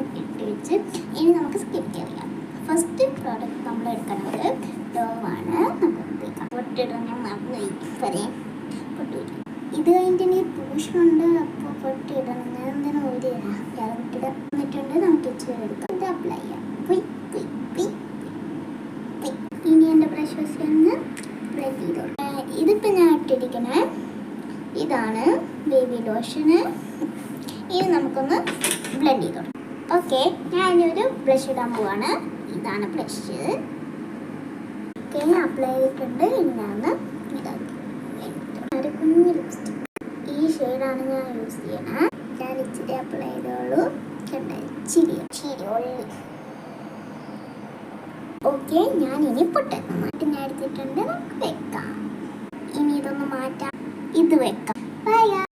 ഇട്ട് വെച്ച് ഇനി നമുക്ക് സ്കിൻ കെയർ ചെയ്യാം. ഫസ്റ്റ് പ്രോഡക്റ്റ് നമ്മൾ എടുക്കുന്നത് ഡോവാണ്. നമുക്ക് പൊട്ടിടുന്ന പറയാം പൊട്ടില്ല. ഇത് കഴിഞ്ഞിട്ട് എനിക്ക് ട്യൂഷനുണ്ട്. അപ്പോൾ പൊട്ടിടണം. ഞാൻ എന്തിനാ ഒരു എന്നിട്ടുണ്ട്. നമുക്ക് ഇച്ചിരി എടുക്കാം. ഇത് അപ്ലൈ ചെയ്യാം. ഇനി എൻ്റെ ബ്രഷ് വെച്ച് ഒന്ന് ബ്ലെൻഡ് ചെയ്ത് കൊടുക്കാം. ഇതിപ്പോൾ ഞാൻ ഇട്ടിരിക്കണേ ഇതാണ് ബേബി ലോഷന്. ഇനി നമുക്കൊന്ന് ബ്ലെൻഡ് ചെയ്ത് കൊടുക്കാം. ഓക്കെ, ഞാനൊരു ബ്രഷ് ഇടാൻ പോവാണ്. ഇതാണ് ബ്രഷ്. ഓക്കെ, അപ്ലൈ ചെയ്തിട്ടുണ്ട്. ഇനി ഞാൻ ഇതാക്കി ഒരു കുഞ്ഞ് ലിപ്സ്റ്റിക്. ഈ ഷെയ്ഡാണ് ഞാൻ യൂസ് ചെയ്യണത്. ഞാൻ ഇച്ചിരി അപ്ലൈ ചെയ്തോളൂ. ഇച്ചിരി ഉള്ളി. ഓക്കെ, ഞാൻ ഇനി പൊട്ടുന്നു. ഞാൻ എടുത്തിട്ടുണ്ട്. നമുക്ക് വെക്കാം. ഇനി ഇതൊന്ന് മാറ്റാം. ഇത് വെക്കാം. ബൈ.